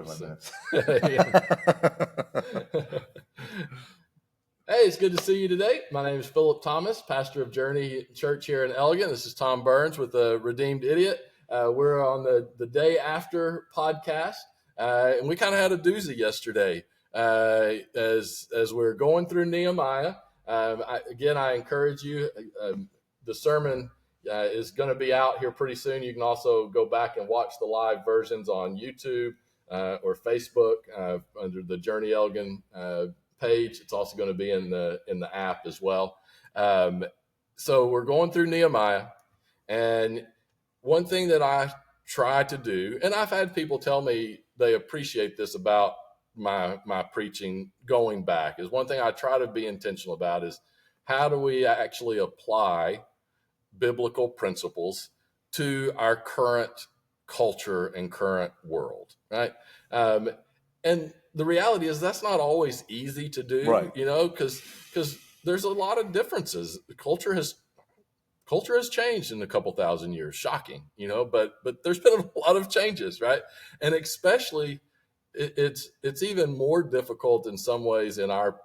45 minutes. Hey, it's good to see you today. My name is Philip Thomas, pastor of Journey Church here in Elgin. This is Tom Burns with the Redeemed Idiot. We're on the day after podcast, and we kind of had a doozy yesterday as we're going through Nehemiah. I encourage you. The sermon is going to be out here pretty soon. You can also go back and watch the live versions on YouTube or Facebook under the Journey Elgin page. It's also going to be in the app as well. So we're going through Nehemiah, and one thing that I try to do, and I've had people tell me they appreciate this about my preaching going back, is one thing I try to be intentional about is how do we actually apply biblical principles to our current culture and current world, right? And the reality is that's not always easy to do, right? Because there's a lot of differences. Culture has changed in a couple thousand years. Shocking, but there's been a lot of changes, right? And especially it's even more difficult in some ways in our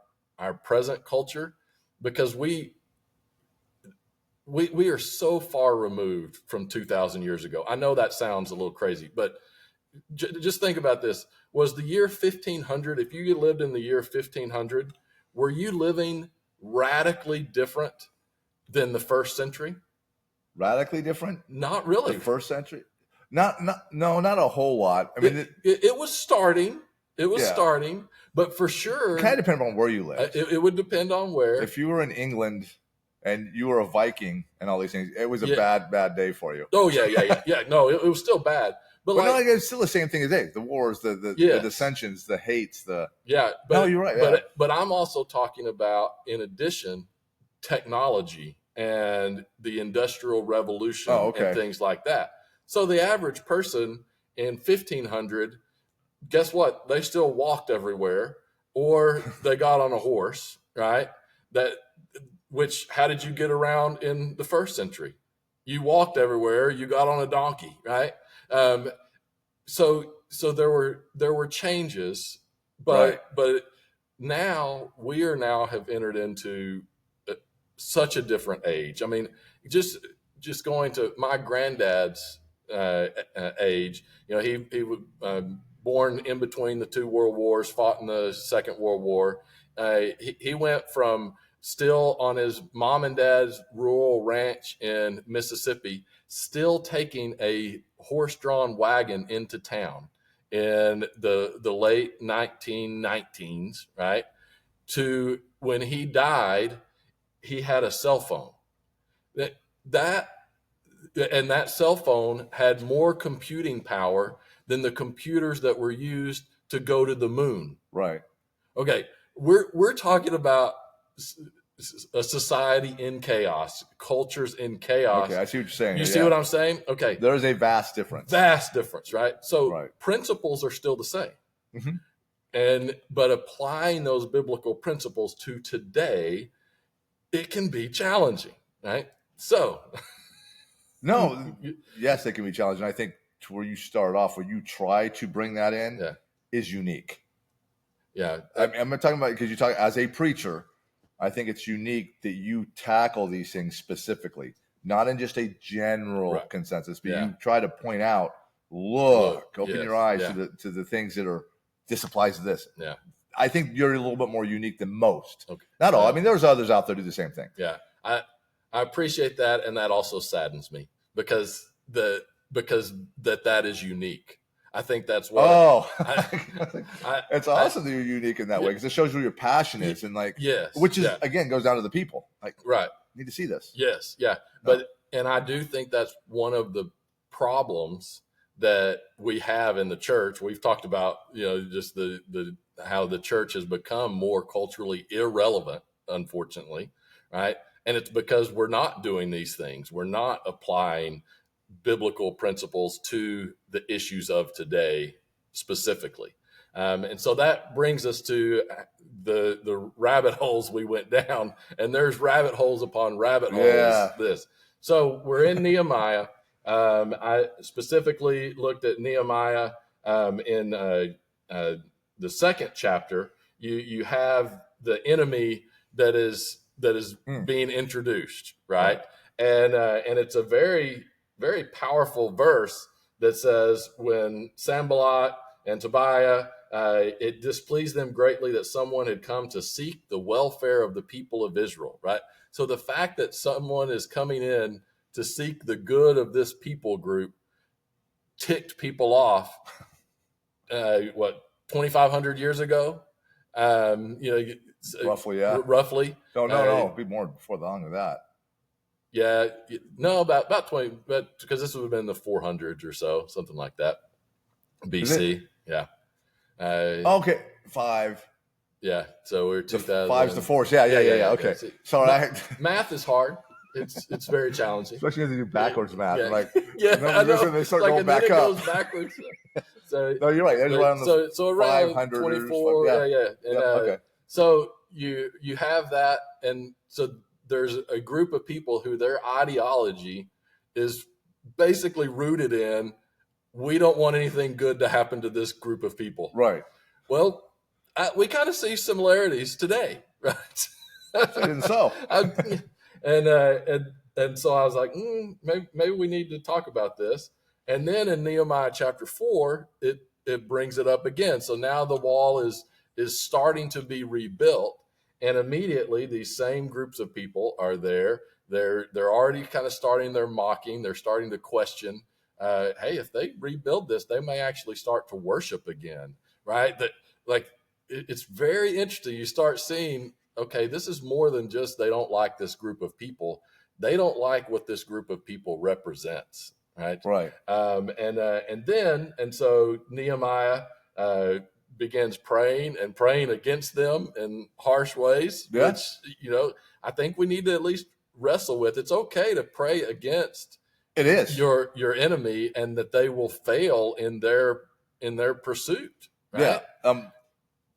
present culture because we are so far removed from 2,000 years ago. I know that sounds a little crazy, but just think about this. Was the year 1500, if you lived in the year 1500, were you living radically different than the first century? Radically different? Not really. The first century? Not a whole lot. I mean, it was starting. It was starting, but for sure. It kind of depends on where you lived. It would depend on where. If you were in England and you were a Viking and all these things, it was a bad day for you. Oh, yeah. No, it was still bad. But it's still the same thing as the wars, the dissensions, the hates, But, no, you're right. Yeah. But I'm also talking about, in addition, technology and the Industrial Revolution and things like that. So the average person in 1500, guess what? They still walked everywhere, or they got on a horse, right? How did you get around in the first century? You walked everywhere. You got on a donkey, right? So there were changes, but now we have entered into such a different age. I mean, just going to my granddad's age, he was born in between the two world wars, fought in the Second World War. He went from still on his mom and dad's rural ranch in Mississippi, still taking a horse-drawn wagon into town in the late 1919s, right? To when he died, he had a cell phone. That cell phone had more computing power than the computers that were used to go to the moon. Right. Okay, we're talking about a society in chaos, cultures in chaos. Okay, I see what you're saying. You see what I'm saying? Okay. There is a vast difference. Right? So principles are still the same. Mm-hmm. But applying those biblical principles to today, it can be challenging, right? So. No, yes, it can be challenging. I think to where you start off, where you try to bring that in is unique. Yeah. I'm not talking about, because you talk as a preacher, I think it's unique that you tackle these things specifically, not in just a general consensus, but you try to point out, open your eyes to the things that are, this applies to this. Yeah. I think you're a little bit more unique than most. Okay. Not all. I mean, there's others out there do the same thing. Yeah. I appreciate that. And that also saddens me because that is unique. I think that's what. It's awesome that you're unique in that way because it shows where your passion is and which is again goes down to the people. Need to see this. Yes, yeah, and I do think that's one of the problems that we have in the church. We've talked about just the how the church has become more culturally irrelevant, unfortunately, right? And it's because we're not doing these things. We're not applying biblical principles to the issues of today specifically. And so that brings us to the rabbit holes we went down, and there's rabbit holes upon rabbit holes. So we're in Nehemiah. I specifically looked at Nehemiah in the second chapter, you have the enemy that is being introduced, right? And it's a very, very powerful verse that says, when Sanballat and Tobiah, it displeased them greatly that someone had come to seek the welfare of the people of Israel, right? So the fact that someone is coming in to seek the good of this people group ticked people off. 2,500 years ago? Roughly, yeah. Roughly. No, it'd be more before longer than that. Yeah, no, about 20, but because this would have been the 400s or so, something like that, BC. Yeah. Okay, 5. Yeah, so we're 2000. 5's the force. Yeah. Okay. Yeah. Sorry, math is hard. It's very challenging, especially if you do backwards math. Yeah. Like, I know. They start like, going back up. Goes backwards. So no, you're right. So around 500 24. Yeah. And, okay. So you have that, and so there's a group of people who their ideology is basically rooted in, we don't want anything good to happen to this group of people. Right. Well, we kind of see similarities today, right? And so, and so I was like, maybe we need to talk about this. And then in Nehemiah chapter 4, it brings it up again. So now the wall is starting to be rebuilt, and immediately these same groups of people are there. They're already kind of starting their mocking. They're starting to question. Hey, if they rebuild this, they may actually start to worship again, right? It's very interesting. You start seeing, okay, this is more than just they don't like this group of people. They don't like what this group of people represents, right? Right. And so Nehemiah begins praying against them in harsh ways, which, I think we need to at least wrestle with. It's okay to pray against your enemy, and that they will fail in their pursuit. Right? Yeah.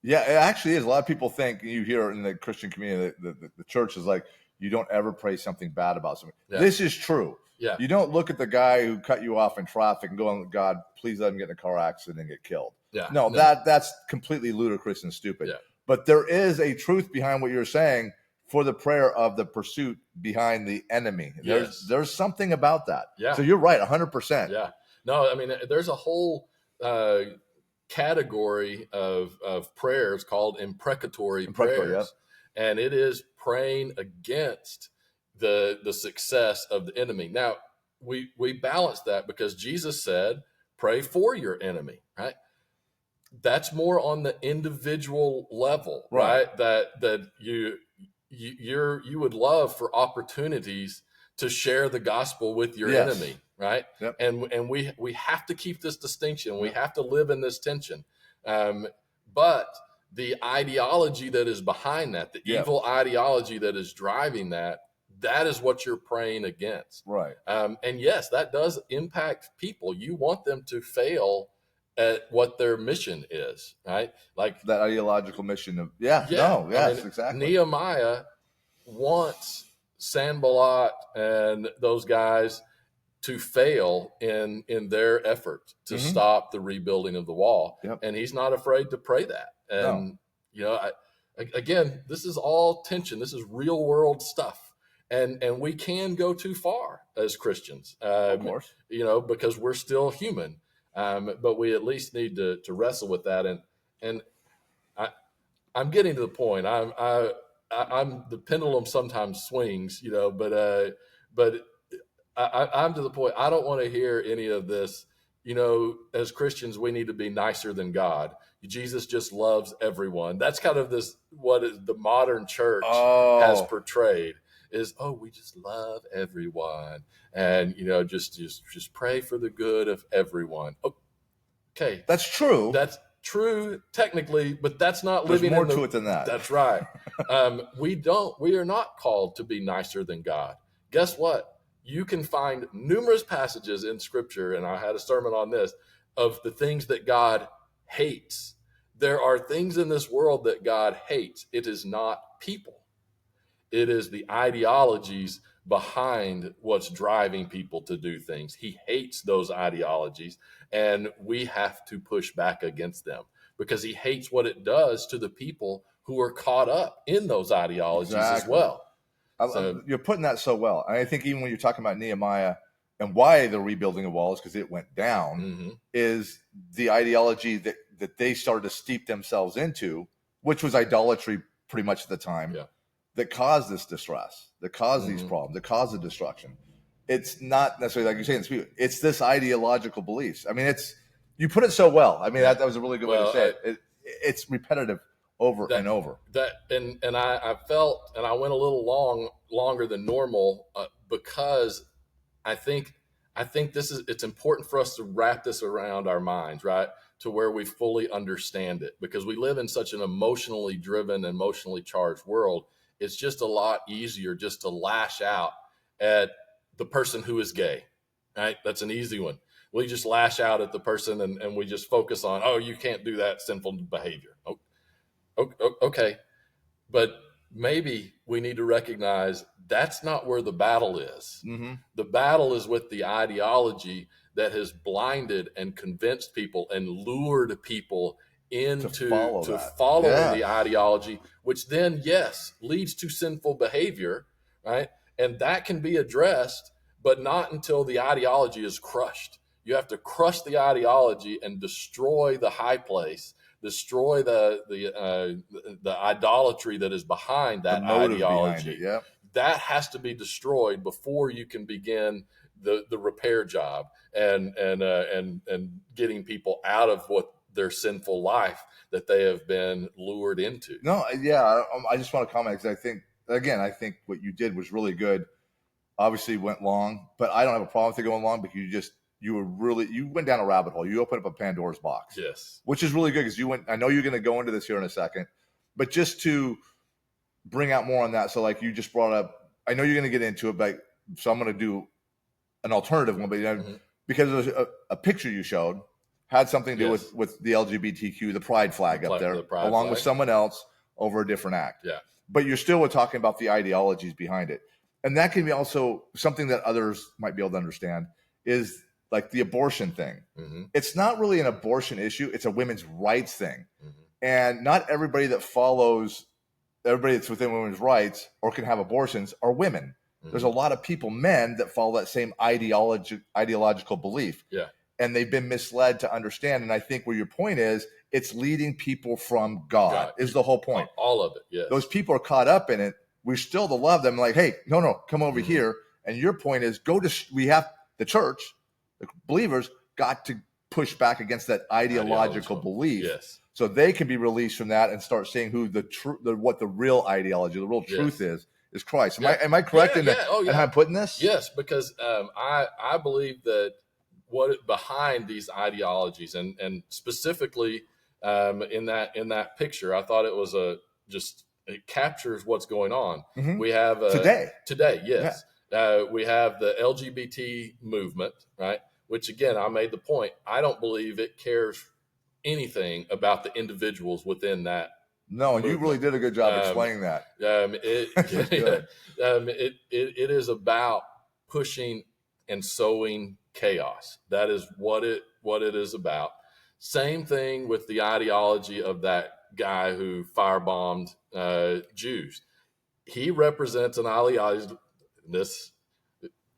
Yeah, it actually is. A lot of people think, you hear in the Christian community, the church is like, you don't ever pray something bad about somebody. Yeah. This is true. Yeah. You don't look at the guy who cut you off in traffic and go, God, please let him get in a car accident and get killed. Yeah. No, that's completely ludicrous and stupid. Yeah. But there is a truth behind what you're saying for the prayer of the pursuit behind the enemy. Yes. There's something about that. Yeah. So you're right, 100%. Yeah. No, I mean, there's a whole category of prayers called imprecatory prayers. Yeah. And it is praying against the success of the enemy. Now, we balance that because Jesus said, pray for your enemy, right? That's more on the individual level, right? That you would love for opportunities to share the gospel with your enemy, right? Yep. And we have to keep this distinction. We have to live in this tension. But the ideology that is behind that, the evil ideology that is driving that is what you're praying against. Right. And yes, that does impact people. You want them to fail at what their mission is, right? Like that ideological mission of, exactly. Nehemiah wants Sanballat and those guys to fail in their effort to stop the rebuilding of the wall. Yep. And he's not afraid to pray that. And, again, this is all tension. This is real world stuff. And we can go too far as Christians, of course, because we're still human. But we at least need to wrestle with that. And I'm getting to the point. I'm the pendulum sometimes swings, but I'm to the point. I don't want to hear any of this. As Christians, we need to be nicer than God. Jesus just loves everyone. That's kind of what the modern church has portrayed. Is, we just love everyone, and just pray for the good of everyone. Okay, that's true. That's true technically, but that's not There's living. More to it than that. That's right. We are not called to be nicer than God. Guess what? You can find numerous passages in Scripture, and I had a sermon on this, of the things that God hates. There are things in this world that God hates. It is not people. It is the ideologies behind what's driving people to do things. He hates those ideologies, and we have to push back against them because he hates what it does to the people who are caught up in those ideologies as well. So, you're putting that so well. And I think even when you're talking about Nehemiah and why they're rebuilding the walls, because it went down, is the ideology that they started to steep themselves into, which was idolatry pretty much at the time, that caused this distress, that caused these problems, that caused the destruction. It's not necessarily, like you're saying, it's this ideological beliefs. I mean, you put it so well. I mean, that was a really good way to say it. It's repetitive over and over. And I felt, and I went a little longer than normal because I think it's important for us to wrap this around our minds, right? To where we fully understand it, because we live in such an emotionally driven, emotionally charged world. It's just a lot easier just to lash out at the person who is gay, right? That's an easy one. We just lash out at the person and we just focus on, oh, you can't do that sinful behavior. Okay. But maybe we need to recognize that's not where the battle is. The battle is with the ideology that has blinded and convinced people and lured people into following the ideology, which then, yes, leads to sinful behavior, right? And that can be addressed, but not until the ideology is crushed. You have to crush the ideology and destroy the high place, destroy the idolatry that is behind that ideology. Behind it, that has to be destroyed before you can begin the repair job and getting people out of what their sinful life that they have been lured into. No, yeah, I just want to comment because I think what you did was really good. Obviously went long, but I don't have a problem with it going long because you went down a rabbit hole. You opened up a Pandora's box. Yes. Which is really good because I know you're going to go into this here in a second, but just to bring out more on that. So like you just brought up, I know you're going to get into it, but so I'm going to do an alternative one, but because it was a picture you showed had something to do with the LGBTQ, the pride flag up there, along with someone else over a different act. Yeah. But you're still talking about the ideologies behind it. And that can be also something that others might be able to understand is like the abortion thing. It's not really an abortion issue. It's a women's rights thing. And not everybody that's within women's rights or can have abortions are women. There's a lot of people, men, that follow that same ideological belief. Yeah. And they've been misled to understand. And I think where your point is, it's leading people from God is the whole point. All of it, yes. Those people are caught up in it. We're still to love them. Like, hey, no, come over here. And your point is we have the church, the believers, got to push back against that ideological belief. Yes. So they can be released from that and start seeing who what the real ideology, the real truth is Christ. Am I correct in how I'm putting this? Yes, because I believe that behind these ideologies and specifically in that picture, I thought it was it captures what's going on. We have today, yes. Yeah. We have the LGBT movement, right? Which again, I made the point. I don't believe it cares anything about the individuals within that. No, and you really did a good job explaining that. It is about pushing and sowing chaos. That is what it is about. Same thing with the ideology of that guy who firebombed Jews. He represents an ideology.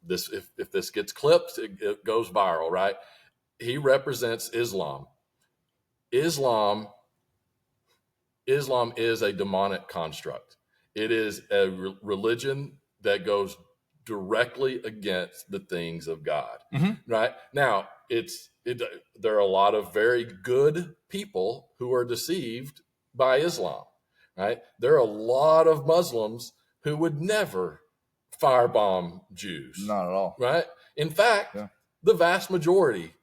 If this gets clipped, it goes viral, right? He represents Islam. Islam is a demonic construct. It is a religion that goes directly against the things of God. Right? Now, there are a lot of very good people who are deceived by Islam. Right? There are a lot of Muslims who would never firebomb Jews. Not at all. Right? In fact, the vast majority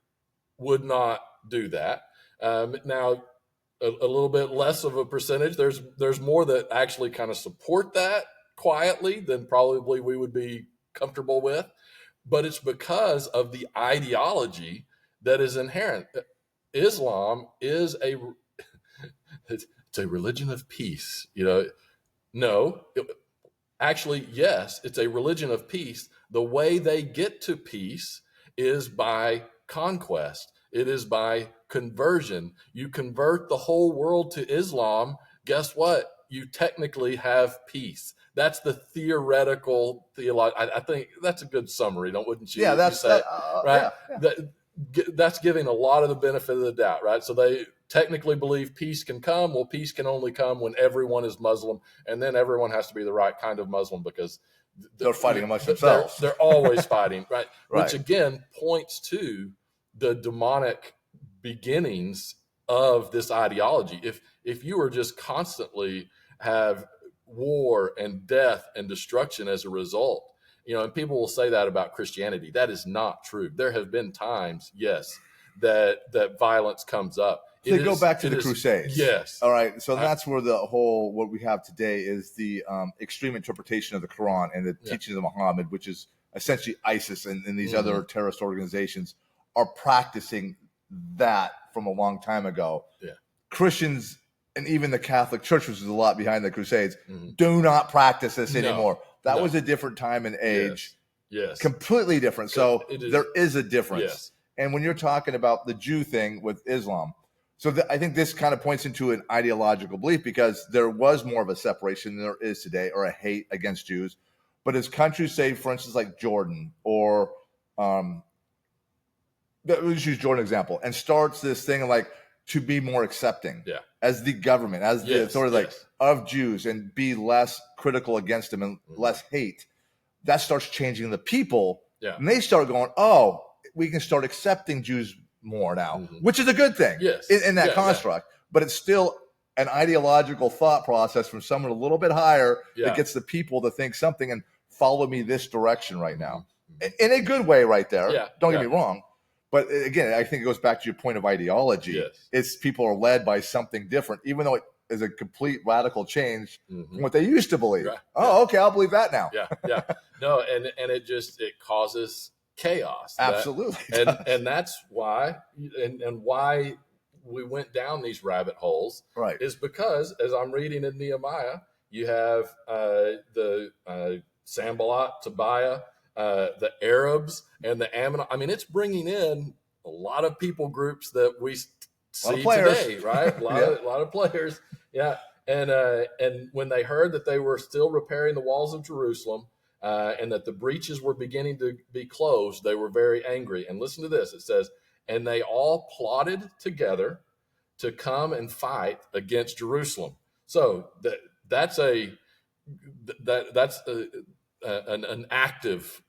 would not do that. Now, a little bit less of a percentage. There's more that actually kind of support that quietly than probably we would be comfortable with. But it's because of the ideology that is inherent. Islam is it's a religion of peace. Actually, yes, it's a religion of peace. The way they get to peace is by conquest. It is by conversion. You convert the whole world to Islam, guess what? You technically have peace. That's the theoretical theology. I think that's a good summary, wouldn't you? Yeah, that's right. Yeah. That's giving a lot of the benefit of the doubt, right? So they technically believe peace can come. Well, peace can only come when everyone is Muslim, and then everyone has to be the right kind of Muslim because they're fighting amongst themselves. They're always fighting, right? Which again points to the demonic beginnings of this ideology. If you were just constantly have war and death and destruction as a result, and people will say that about Christianity. That is not true. There have been times, yes, that violence comes up. So go back to the Crusades. Yes. All right. So that's where what we have today is the extreme interpretation of the Quran and the teachings of Muhammad, which is essentially ISIS and these other terrorist organizations are practicing that from a long time ago. Yeah. Christians and even the Catholic Church, which is a lot behind the Crusades, do not practice this anymore. That was a different time and age. Yes. Completely different. So there is a difference. Yes. And when you're talking about the Jew thing with Islam, so I think this kind of points into an ideological belief because there was more of a separation than there is today, or a hate against Jews. But as countries say, for instance, like Jordan, or let's use Jordan example, and starts this thing like to be more accepting as the government, as the authority of Jews, and be less critical against them and less hate. That starts changing the people. Yeah. And they start going, oh, we can start accepting Jews more now, which is a good thing in that construct. But it's still an ideological thought process from someone a little bit higher that gets the people to think something and follow me this direction right now. In a good way right there. Yeah. Don't get me wrong. But again, I think it goes back to your point of ideology. Yes. It's people are led by something different, even though it is a complete radical change from what they used to believe. Right. Oh, okay, I'll believe that now. Yeah. No, and it causes chaos. Absolutely. And that's why and why we went down these rabbit holes. Right. Is because as I'm reading in Nehemiah, you have the Sanballat, Tobiah, the Arabs, and the Ammon. I mean, it's bringing in a lot of people groups that we see today, right? A lot of players. Yeah. And when they heard that they were still repairing the walls of Jerusalem, and that the breaches were beginning to be closed, they were very angry. And listen to this. It says, and they all plotted together to come and fight against Jerusalem. So that's an active,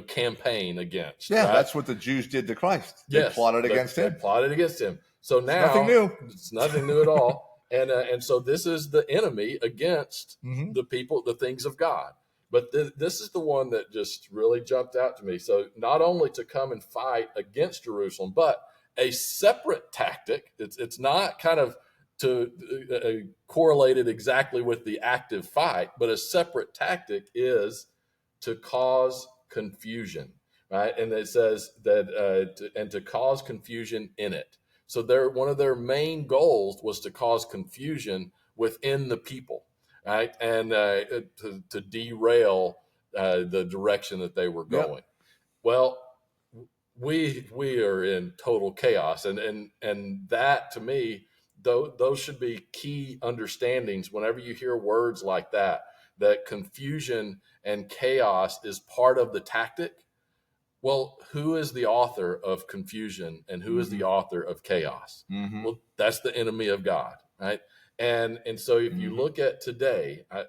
campaign against. Yeah, right? That's what the Jews did to Christ. They plotted against him. They plotted against him. So now nothing new. It's nothing new at all. And so this is the enemy against the people, the things of God. But this is the one that just really jumped out to me. So not only to come and fight against Jerusalem, but a separate tactic. It's not kind of correlated exactly with the active fight, but a separate tactic is to cause confusion, right? And it says that to cause confusion in it. So one of their main goals was to cause confusion within the people. Right, and to derail the direction that they were going. Yep. Well, we are in total chaos, and that to me, those should be key understandings whenever you hear words like that. That confusion and chaos is part of the tactic. Well, who is the author of confusion and who is the author of chaos? Well, that's the enemy of God, right? And so if you look at today, I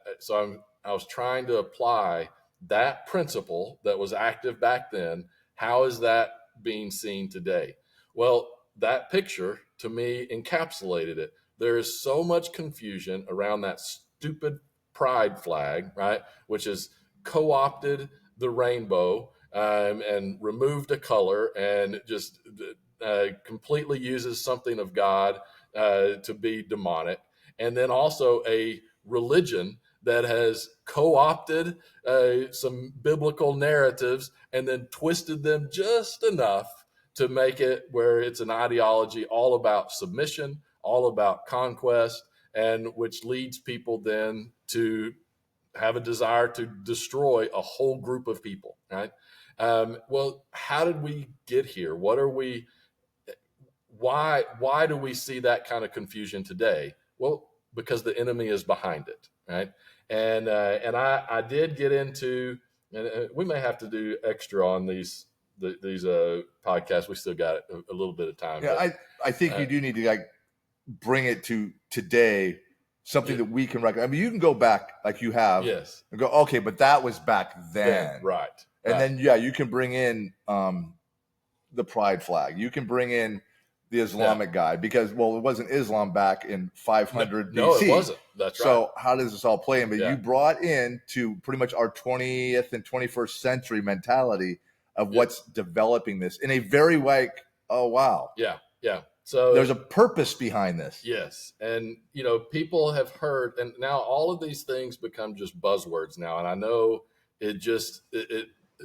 was trying to apply that principle that was active back then. How is that being seen today? Well, that picture to me encapsulated it. There is so much confusion around that stupid pride flag, right? Which has co-opted the rainbow and removed a color and just completely uses something of God to be demonic. And then also a religion that has co-opted some biblical narratives and then twisted them just enough to make it where it's an ideology all about submission, all about conquest, and which leads people then to have a desire to destroy a whole group of people, right? Well, how did we get here? What are we why do we see that kind of confusion today? Well, because the enemy is behind it, right? And I did get into, and we may have to do extra on these podcasts. We still got a little bit of time. Yeah, but, I think you do need to like bring it to today, something that we can recognize. I mean, you can go back like you have, yes, and go, okay, but that was back then, right? And then you can bring in the pride flag. You can bring in the Islamic guy because, well, it wasn't Islam back in 500 BC. No, it wasn't. That's right. So how does this all play in? But you brought in to pretty much our 20th and 21st century mentality of what's developing this in a very like, oh, wow. Yeah. So there's a purpose behind this. Yes. And, people have heard, and now all of these things become just buzzwords now. And I know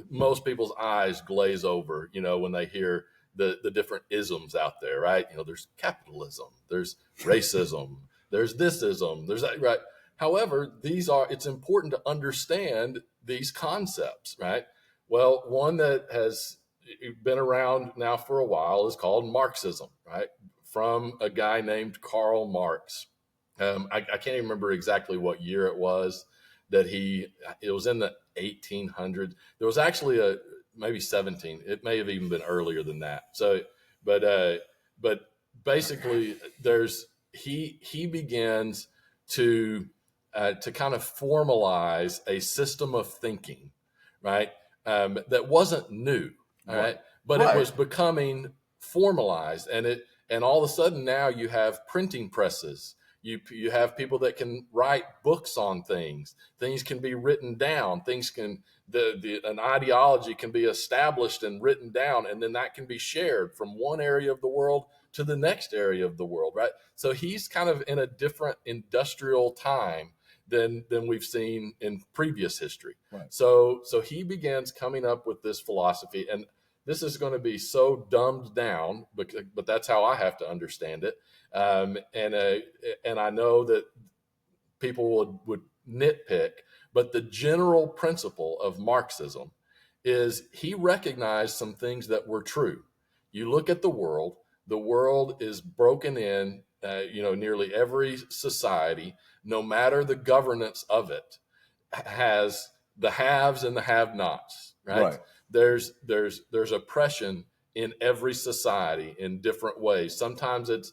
most people's eyes glaze over, when they hear the different isms out there, right? There's capitalism, there's racism, there's this ism, there's that, right? However, it's important to understand these concepts, right? Well, one that has been around now for a while is called Marxism, right? From a guy named Karl Marx. I can't even remember exactly what year it was that it was in the 1800s. There was actually maybe 17. It may have even been earlier than that. So, but basically he begins to kind of formalize a system of thinking, right? That wasn't new, right? But it was becoming formalized, and all of a sudden now you have printing presses. You have people that can write books on things. Things can be written down. An ideology can be established and written down, and then that can be shared from one area of the world to the next area of the world, right? So he's kind of in a different industrial time than we've seen in previous history. Right. So he begins coming up with this philosophy, and this is going to be so dumbed down, but that's how I have to understand it. And I know that people would nitpick, but the general principle of Marxism is he recognized some things that were true. You look at the world is broken in, nearly every society, no matter the governance of it, has the haves and the have-nots, right? There's oppression in every society in different ways. Sometimes it's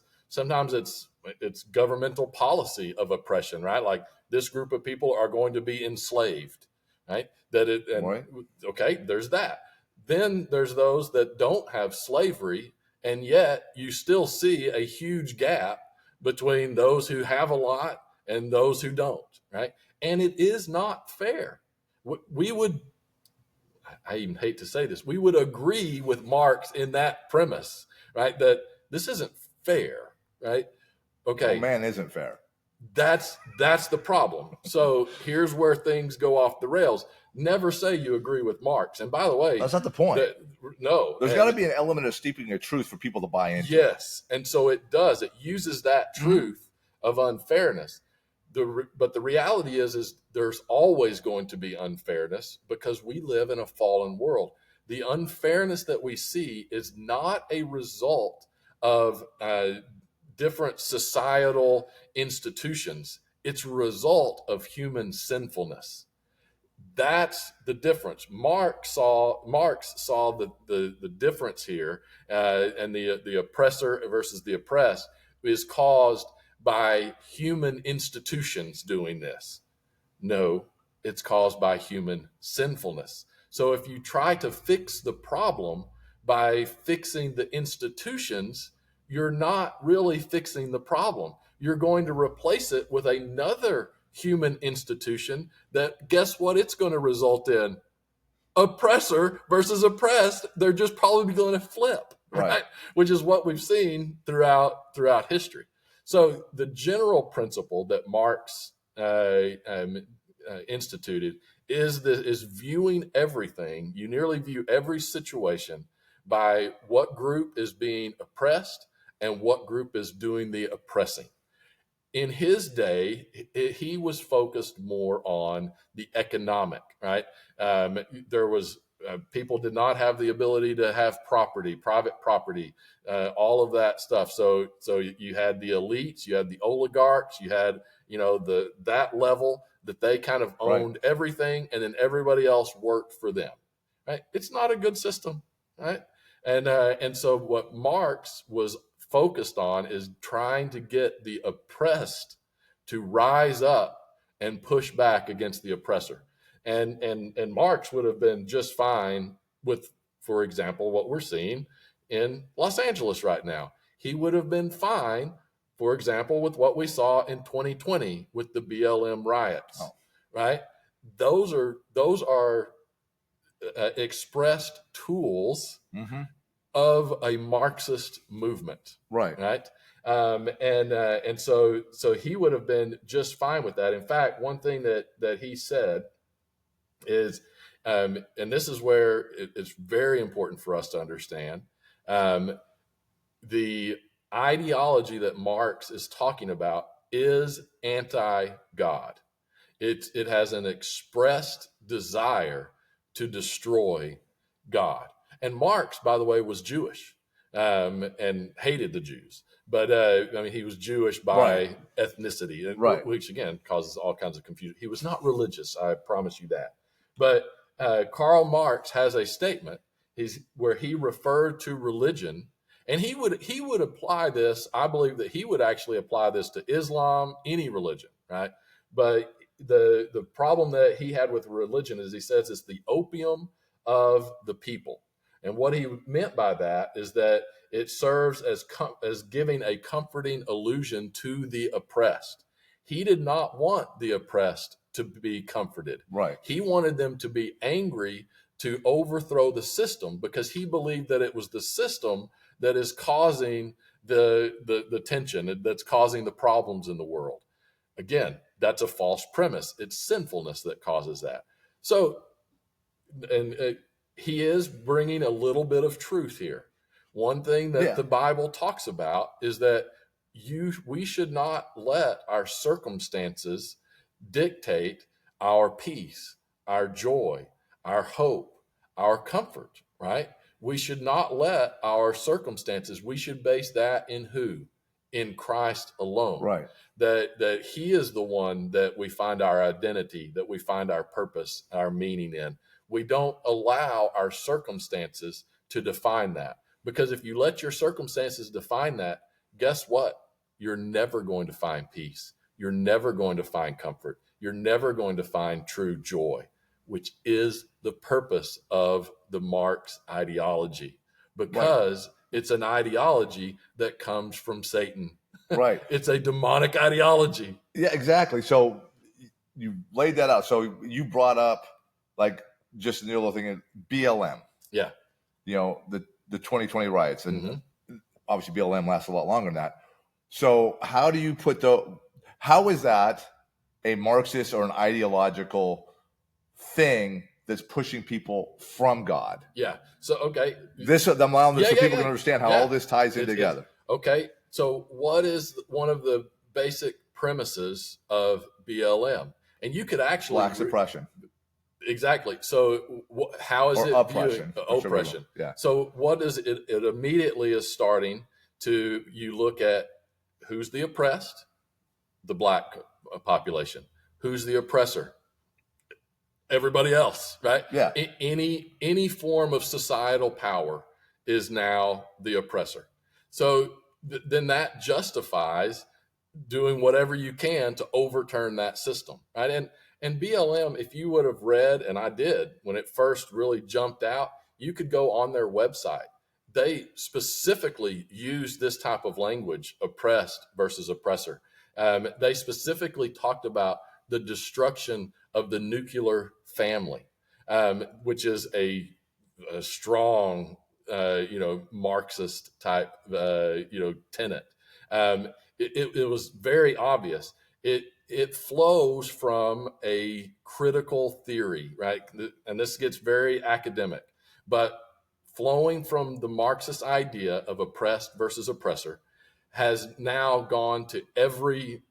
governmental policy of oppression, right? Like this group of people are going to be enslaved, right? Okay, there's that. Then there's those that don't have slavery, and yet you still see a huge gap between those who have a lot and those who don't, right? And it is not fair. I even hate to say this, we would agree with Marx in that premise, right? That this isn't fair, right? Okay. Oh, man, isn't fair. That's the problem. So here's where things go off the rails. Never say you agree with Marx. And by the way, that's not the point. No. There's got to be an element of steeping a truth for people to buy into. Yes. And so it does. It uses that truth of unfairness. But the reality is there's always going to be unfairness because we live in a fallen world. The unfairness that we see is not a result of different societal institutions. It's a result of human sinfulness. That's the difference. Marx saw the difference here, and the oppressor versus the oppressed is caused by human institutions doing this. No, it's caused by human sinfulness. So if you try to fix the problem by fixing the institutions, you're not really fixing the problem. You're going to replace it with another human institution that, guess what it's going to result in? Oppressor versus oppressed. They're just probably going to flip, right? Which is what we've seen throughout history. So the general principle that Marx instituted is viewing everything. You nearly view every situation by what group is being oppressed and what group is doing the oppressing. In his day, he was focused more on the economic, right? There was people did not have the ability to have property, private property, all of that stuff. So you had the elites, you had the oligarchs, you had, that level that they kind of owned everything, and then everybody else worked for them. Right? It's not a good system, right? And so what Marx was focused on is trying to get the oppressed to rise up and push back against the oppressor. And Marx would have been just fine with, for example, what we're seeing in Los Angeles right now. He would have been fine, for example, with what we saw in 2020 with the BLM riots, right? Those are expressed tools of a Marxist movement, right? And so he would have been just fine with that. In fact, one thing that he said is, and this is where it's very important for us to understand, the ideology that Marx is talking about is anti-God. It has an expressed desire to destroy God. And Marx, by the way, was Jewish and hated the Jews. But he was Jewish by ethnicity, which again causes all kinds of confusion. He was not religious, I promise you that. But Karl Marx has a statement where he referred to religion, and he would apply this. I believe that he would actually apply this to Islam, any religion, right? But the problem that he had with religion is he says it's the opium of the people. And what he meant by that is that it serves as giving a comforting illusion to the oppressed. He did not want the oppressed to be comforted. Right. He wanted them to be angry to overthrow the system, because he believed that it was the system that is causing the tension, that's causing the problems in the world. Again, that's a false premise. It's sinfulness that causes that. So, he is bringing a little bit of truth here. One thing that the Bible talks about is that we should not let our circumstances dictate our peace, our joy, our hope, our comfort, right? We should not let our circumstances, we should base that in who? In Christ alone. Right. That he is the one that we find our identity, that we find our purpose, our meaning in. We don't allow our circumstances to define that. Because if you let your circumstances define that, guess what? You're never going to find peace. You're never going to find comfort. You're never going to find true joy, which is the purpose of the Marx ideology, because it's an ideology that comes from Satan. Right. It's a demonic ideology. Yeah, exactly. So you laid that out. So you brought up, like, just the little thing, BLM. Yeah. The 2020 riots, and obviously BLM lasts a lot longer than that. So how do you how is that a Marxist or an ideological thing that's pushing people from God? Yeah. So, okay. So people can understand how all this ties in together. Okay. So what is one of the basic premises of BLM? And you could actually... Black suppression. Exactly. So how is it oppression? Oppression. Yeah. So what is it? It immediately is starting to, you look at who's the oppressed, the black population. Who's the oppressor? Everybody else, right? Yeah. Any form of societal power is now the oppressor. So then that justifies doing whatever you can to overturn that system, right? And BLM, if you would have read, and I did, when it first really jumped out, you could go on their website. They specifically use this type of language, oppressed versus oppressor. They specifically talked about the destruction of the nuclear family, which is a strong, Marxist type, tenet. It was very obvious. It flows from a critical theory, right? And this gets very academic, but flowing from the Marxist idea of oppressed versus oppressor has now gone to every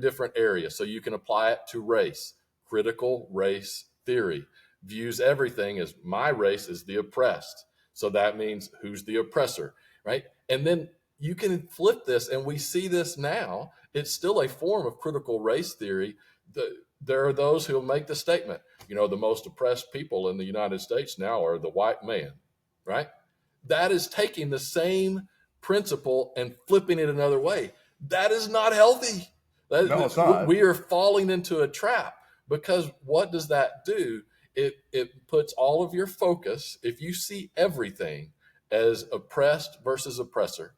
different area. So you can apply it to race, critical race theory. views everything as my race is the oppressed. So that means who's the oppressor, right? And then you can flip this, and we see this now. It's still a form of critical race theory. There are those who will make the statement, the most oppressed people in the United States now are the white man, right? That is taking the same principle and flipping it another way. That is not healthy. No, it's not. We are falling into a trap, because what does that do? It puts all of your focus, if you see everything as oppressed versus oppressor.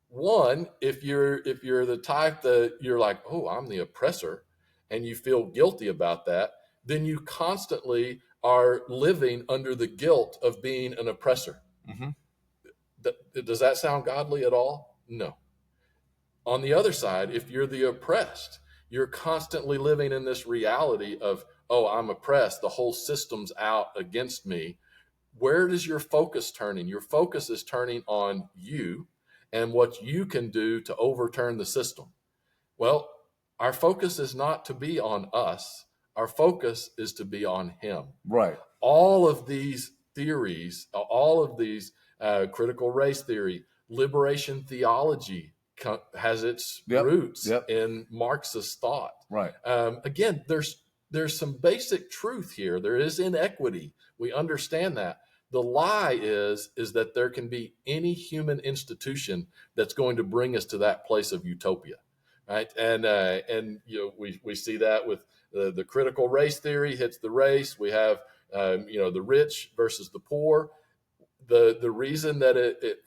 One, if you're the type that you're like, oh, I'm the oppressor, and you feel guilty about that, then you constantly are living under the guilt of being an oppressor. Mm-hmm. Does that sound godly at all? No. On the other side, if you're the oppressed, you're constantly living in this reality of, oh, I'm oppressed, the whole system's out against me. Where does your focus turning? Your focus is turning on you and what you can do to overturn the system. Well, our focus is not to be on us. Our focus is to be on him. Right. All of these theories, all of these critical race theory, liberation theology has its roots in Marxist thought. Right. Again, there's some basic truth here. There is inequity. We understand that. The lie is that there can be any human institution that's going to bring us to that place of utopia, right? And we see that with the critical race theory hits the race. We have the rich versus the poor. The reason that it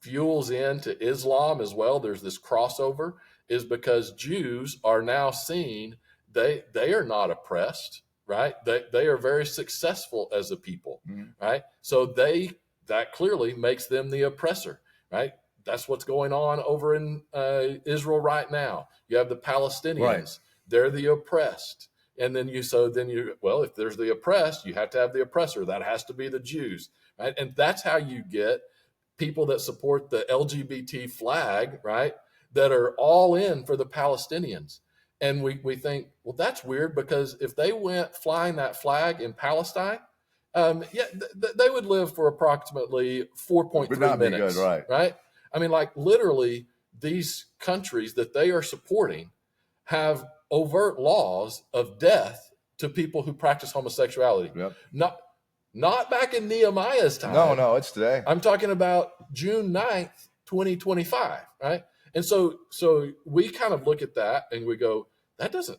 fuels into Islam as well, there's this crossover, is because Jews are now seen, they are not oppressed, right? They are very successful as a people, right? So that clearly makes them the oppressor, right? That's what's going on over in Israel right now. You have the Palestinians, right. They're the oppressed. And then if there's the oppressed, you have to have the oppressor. That has to be the Jews, right? And that's how you get people that support the LGBT flag, right, that are all in for the Palestinians. And we think, well, that's weird, because if they went flying that flag in Palestine, they would live for approximately 4.3 minutes, good, right? I mean, like literally these countries that they are supporting have overt laws of death to people who practice homosexuality. Yep. Not back in Nehemiah's time. No, it's today. I'm talking about June 9th, 2025, right? And so we kind of look at that and we go, that doesn't,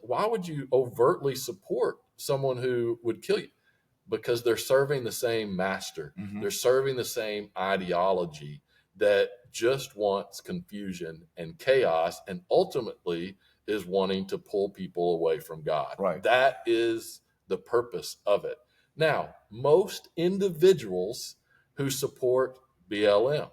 why would you overtly support someone who would kill you? Because they're serving the same master. Mm-hmm. They're serving the same ideology that just wants confusion and chaos, and ultimately is wanting to pull people away from God. Right. That is the purpose of it. Now, most individuals who support BLM,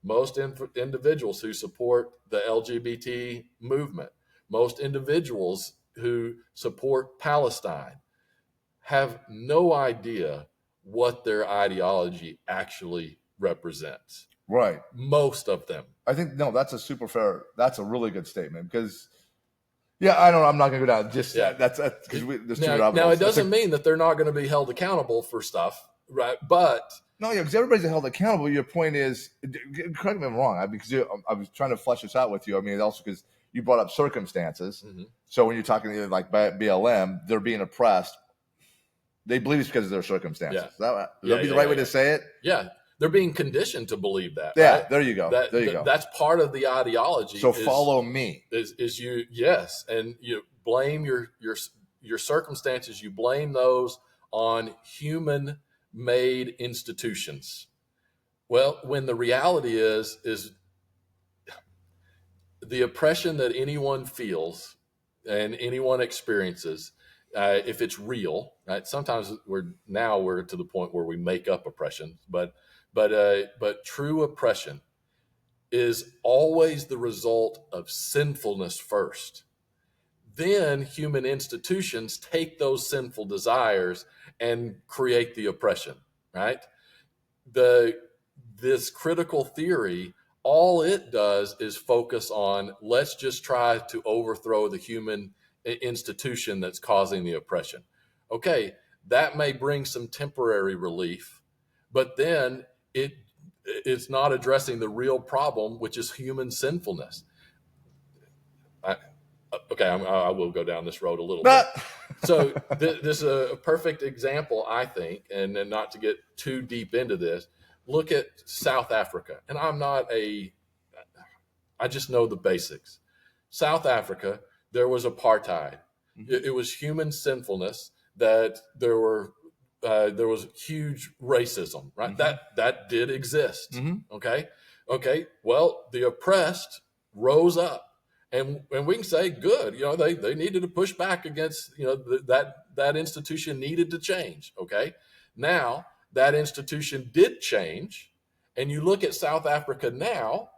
most individuals who support the LGBT movement, most individuals who support Palestine have no idea what their ideology actually represents. Right. Most of them. I think, that's a really good statement, because I'm not going to go down. That's because now it doesn't mean that they're not going to be held accountable for stuff, right? But because everybody's held accountable. Your point is, correct me if I'm wrong, because I was trying to flesh this out with you. I mean, also because you brought up circumstances. Mm-hmm. So when you're talking like BLM, they're being oppressed. They believe it's because of their circumstances. Yeah. Would that be the right way to say it? Yeah. They're being conditioned to believe that. Yeah, right? There you go. That's part of the ideology. So follow me. Is you, yes, and you blame your circumstances. You blame those on human-made institutions. Well, when the reality is the oppression that anyone feels and anyone experiences, if it's real, right? Sometimes we're to the point where we make up oppression, but true oppression is always the result of sinfulness first. Then human institutions take those sinful desires and create the oppression, right? This critical theory, all it does is focus on, let's just try to overthrow the human institution that's causing the oppression. Okay, that may bring some temporary relief, but then it's not addressing the real problem, which is human sinfulness. I will go down this road a little bit. So this is a perfect example, I think, and not to get too deep into this, look at South Africa. And I just know the basics. South Africa, there was apartheid. It was human sinfulness that there was huge racism, right? That did exist. Okay. Well, the oppressed rose up. And we can say, good, they needed to push back against, that institution needed to change. Okay. Now that institution did change. And you look at South Africa now,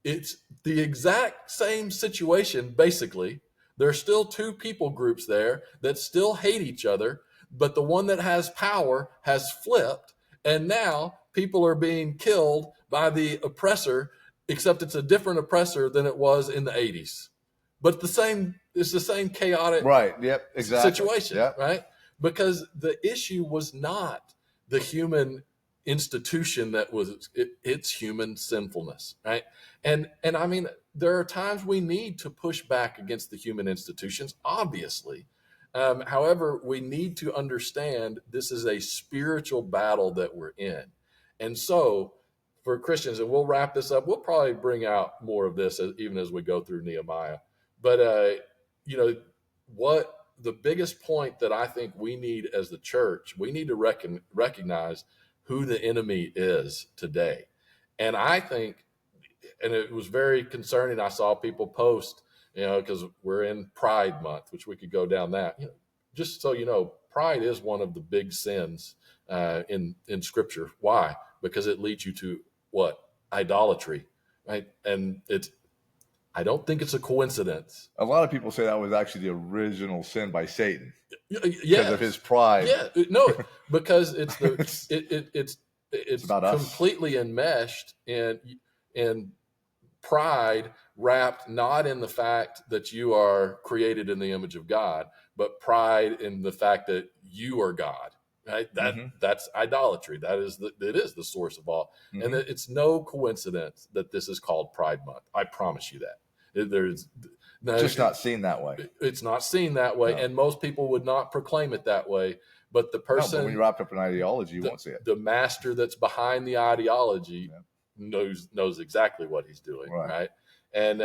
it's the exact same situation, basically. There's still two people groups there that still hate each other, but the one that has power has flipped. And now people are being killed by the oppressor, except it's a different oppressor than it was in the 80s. But it's the same chaotic situation, right? Because the issue was not the human institution it's human sinfulness, right? And I mean, there are times we need to push back against the human institutions, obviously. However, we need to understand this is a spiritual battle that we're in. And so for Christians, and we'll wrap this up, we'll probably bring out more of this even as we go through Nehemiah. But, what the biggest point that I think we need as the church, we need to recognize who the enemy is today. And I think, and it was very concerning, I saw people post, because we're in Pride Month, which we could go down that. Just so you know, pride is one of the big sins in Scripture. Why? Because it leads you to what? Idolatry, right? And I don't think it's a coincidence. A lot of people say that was actually the original sin by Satan. Because of his pride. Yeah, no, because it's about completely enmeshed in pride, wrapped not in the fact that you are created in the image of God, but pride in the fact that you are God. Right? That's idolatry. It is the source of all. And it's no coincidence that this is called Pride Month. I promise you that. There's just not seen that way. It's not seen that way, and most people would not proclaim it that way. But the person, but when you're wrapped up in ideology, you won't see it. The master that's behind the ideology knows exactly what he's doing, right? And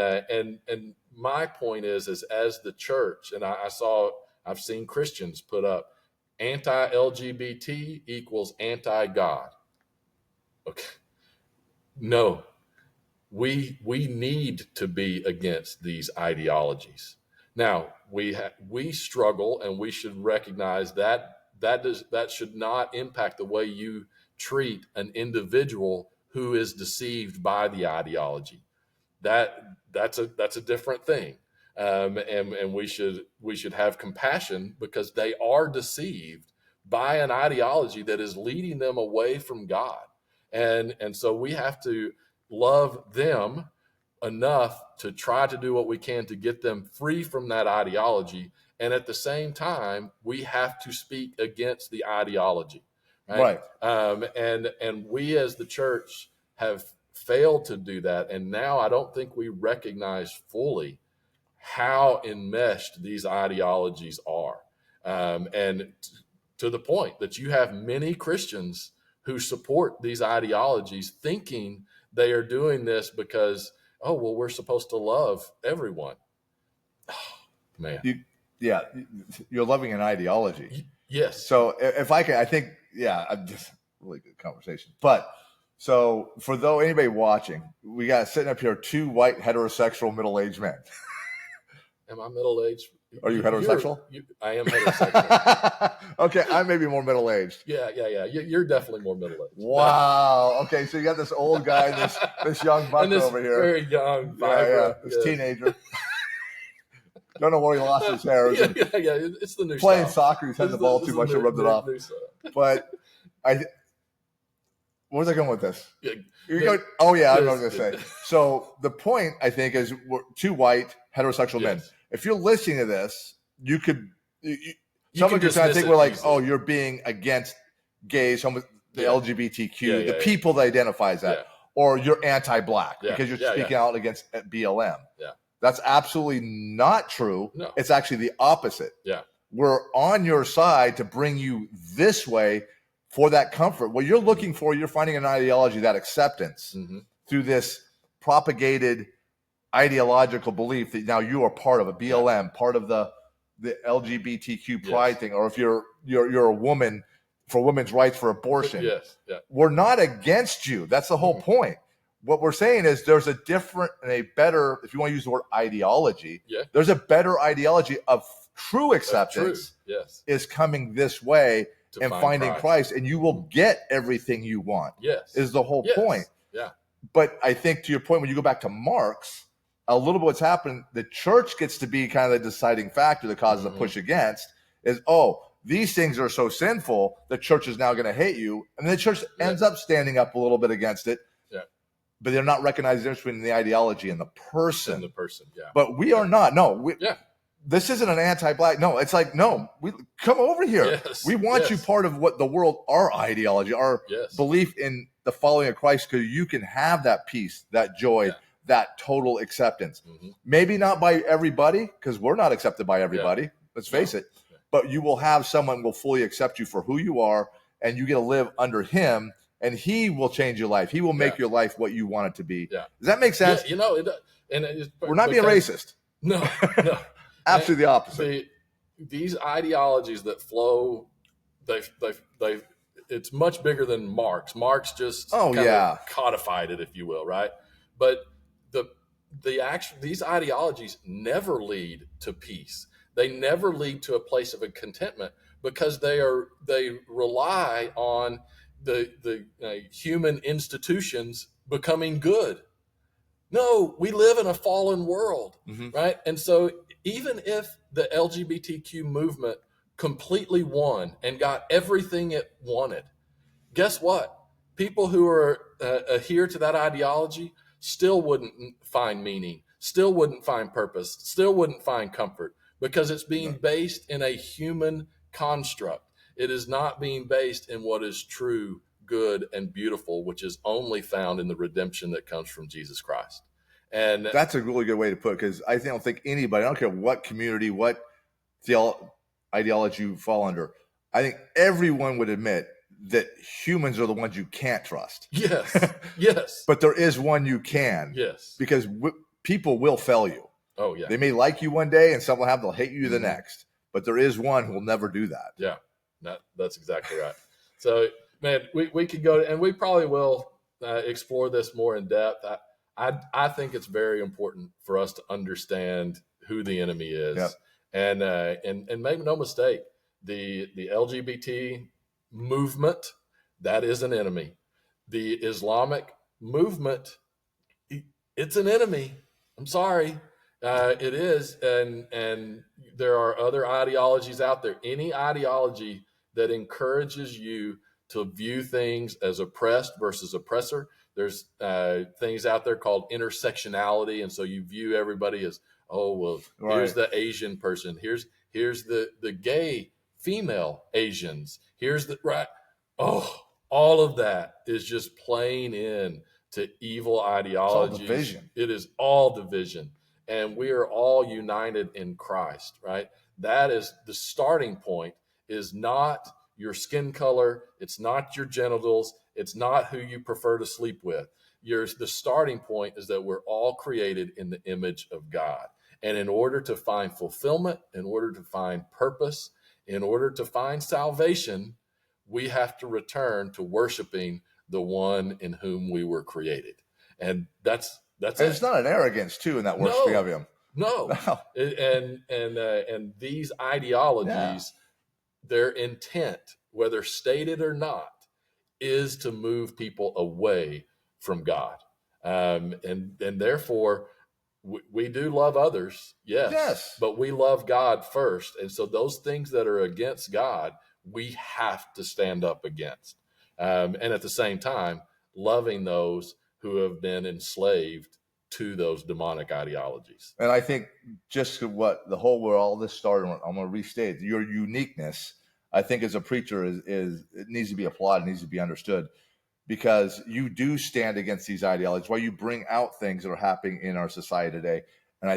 my point is as the church, and I've seen Christians put up anti-LGBT equals anti-God. Okay, no. We need to be against these ideologies. Now we struggle, and we should recognize that should not impact the way you treat an individual who is deceived by the ideology. That's a different thing, and we should have compassion because they are deceived by an ideology that is leading them away from God, and so we have to love them enough to try to do what we can to get them free from that ideology. And at the same time, we have to speak against the ideology. Right. And we as the church have failed to do that. And now I don't think we recognize fully how enmeshed these ideologies are. And to the point that you have many Christians who support these ideologies thinking they are doing this because, we're supposed to love everyone. Oh, man. You're loving an ideology. Yes. So if I can, I think, I'm just really good conversation. But so for anybody watching, we got sitting up here 2 white heterosexual middle-aged men. Am I middle-aged? Are you heterosexual? I am heterosexual. Okay, I may be more middle-aged. Yeah. You're definitely more middle-aged. Wow. Okay, so you got this old guy, this young buck over here. Very young, vibrant. This teenager. Don't know where he lost his hair. It's the new playing style. Soccer, he's had the ball too much and rubbed it off. But where was I going with this? You're going, I know what I was going to say. So the point, I think, is we're 2 white heterosexual men. If you're listening to this, you could Someone could think we're like, oh, you're being against gays, the LGBTQ, the people that identifies that, or you're anti-black because you're speaking out against BLM. Yeah. That's absolutely not true. No. It's actually the opposite. Yeah. We're on your side to bring you this way for that comfort. What you're looking for, you're finding an ideology, that acceptance through this propagated ideological belief that now you are part of a BLM, part of the LGBTQ pride thing, or if you're a woman for women's rights for abortion. We're not against you. That's the whole point. What we're saying is there's a different and a better, if you want to use the word ideology, there's a better ideology of true acceptance is coming this way and finding Christ, and you will get everything you want. Is the whole point. But I think to your point, when you go back to Marx, a little bit what's happened, the church gets to be kind of the deciding factor that causes a push against is, these things are so sinful, the church is now going to hate you. And the church ends up standing up a little bit against it. But they're not recognizing the difference between the ideology and the person. But we are not. No, this isn't an anti-black. No, it's like, no, we come over here. We want you part of what the world, our ideology, our belief in the following of Christ, because you can have that peace, that joy, that total acceptance. Maybe not by everybody, because we're not accepted by everybody. Let's face it. But you will have someone who will fully accept you for who you are, and you get to live under him, and he will change your life. He will make your life what you want it to be. Does that make sense? We're not being racist. No. Absolutely the opposite. These ideologies that flow, it's much bigger than Marx. Marx just codified it, if you will, right? But these ideologies never lead to peace. They never lead to a place of a contentment because they rely on the human institutions becoming good. No, we live in a fallen world, right? And so even if the LGBTQ movement completely won and got everything it wanted, guess what? People who are adhere to that ideology still wouldn't find meaning, still wouldn't find purpose, still wouldn't find comfort, because it's being based in a human construct. It is not being based in what is true, good, and beautiful, which is only found in the redemption that comes from Jesus Christ. And that's a really good way to put it, because I don't think anybody, I don't care what community, what ideology you fall under, I think everyone would admit that humans are the ones you can't trust. Yes. But there is one you can. Because people will fail you. Oh, yeah. They may like you one day and some they'll hate you the next. But there is one who will never do that. Yeah, that's exactly right. So, man, we could go, and we probably will explore this more in depth. I think it's very important for us to understand who the enemy is. And make no mistake, the LGBT movement, that is an enemy. The Islamic movement, it's an enemy. I'm sorry. It is, and there are other ideologies out there. Any ideology that encourages you to view things as oppressed versus oppressor. There's things out there called intersectionality, and so you view everybody as, here's the Asian person, here's the gay female Asians, all of that is just playing in to evil ideologies. It's all division. It is all division. And we are all united in Christ, right? That is the starting point, is not your skin color. It's not your genitals. It's not who you prefer to sleep with. The starting point is that we're all created in the image of God. And in order to find fulfillment, in order to find purpose, in order to find salvation, we have to return to worshiping the one in whom we were created. And that's it's not an arrogance too in that worshiping of him. No. And these ideologies, their intent, whether stated or not, is to move people away from God. And therefore, we do love others, yes, but we love God first. And so those things that are against God, we have to stand up against. And at the same time, loving those who have been enslaved to those demonic ideologies. And I think just where all this started, I'm going to restate your uniqueness. I think as a preacher is it needs to be applauded, needs to be understood, because you do stand against these ideologies while you bring out things that are happening in our society today. And I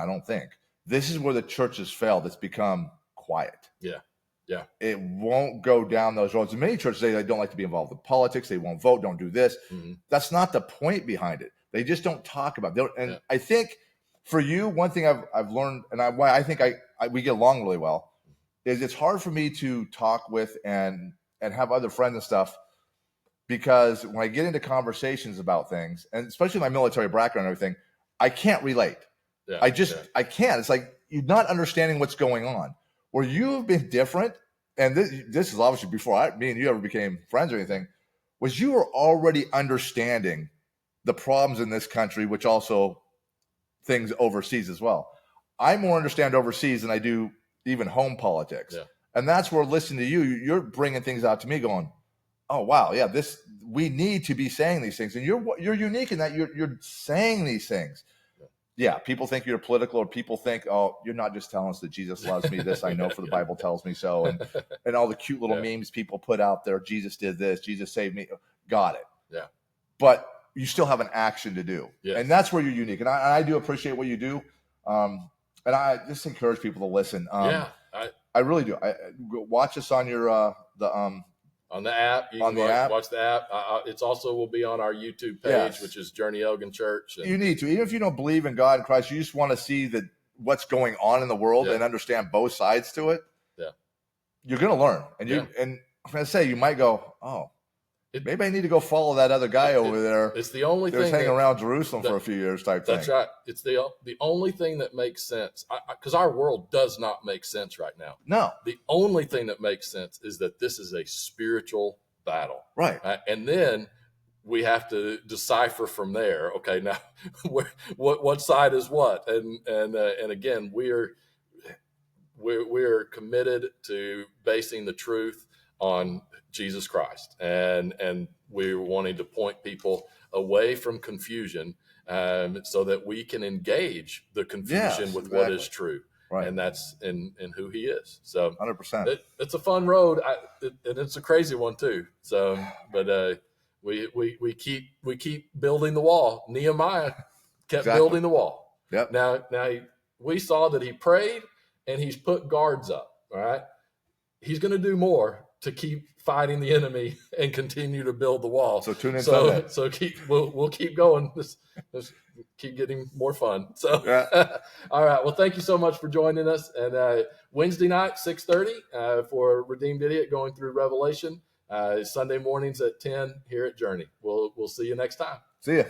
don't think this is where the church has failed. It's become quiet. Yeah. Yeah. It won't go down those roads. And many churches say they don't like to be involved in politics. They won't vote, don't do this. Mm-hmm. That's not the point behind it. They just don't talk about it. And I think for you, one thing I've learned, and why I think we get along really well, is it's hard for me to talk with and have other friends and stuff, because when I get into conversations about things, and especially my military background and everything, I can't relate. Yeah, I can't. It's like you're not understanding what's going on. Where you've been different, and this is obviously before me and you ever became friends or anything, was you were already understanding the problems in this country, which also things overseas as well. I more understand overseas than I do even home politics. Yeah. And that's where listening to you're bringing things out to me going, oh, wow, yeah, we need to be saying these things. And you're unique in that you're saying these things. Yeah, people think you're political, or people think, oh, you're not just telling us that Jesus loves me. This I know, for the Bible tells me so. And all the cute little memes people put out there. Jesus did this. Jesus saved me. Got it. Yeah. But you still have an action to do. Yes. And that's where you're unique. And I do appreciate what you do. And I just encourage people to listen. I really do. Watch us on your on the app. You can watch the app. It's also will be on our YouTube page, which is Journey Elgin Church. You need to, even if you don't believe in God and Christ, you just want to see what's going on in the world and understand both sides to it. Yeah, you're going to learn, and and I'm going to say you might go, oh, maybe I need to go follow that other guy over there. It's the only thing hanging around Jerusalem for a few years type thing. That's right. It's the only thing that makes sense, because our world does not make sense right now. No. The only thing that makes sense is that this is a spiritual battle. Right. And then we have to decipher from there. Okay, now what side is what? And again, we're committed to basing the truth on Jesus Christ, and we're wanting to point people away from confusion, so that we can engage the confusion with what is true, right? And that's in who He is. So 100%. It's a fun road, and it's a crazy one too. So, but we keep building the wall. Nehemiah kept building the wall. Yep. Now we saw that he prayed and he's put guards up. All right, he's going to do more to keep fighting the enemy and continue to build the wall. So tune in Sunday. So we'll keep going. This keep getting more fun. So all right. Well, thank you so much for joining us. And Wednesday night, 6:30 for Redeemed Idiot, going through Revelation. Sunday mornings at 10 here at Journey. We'll see you next time. See ya.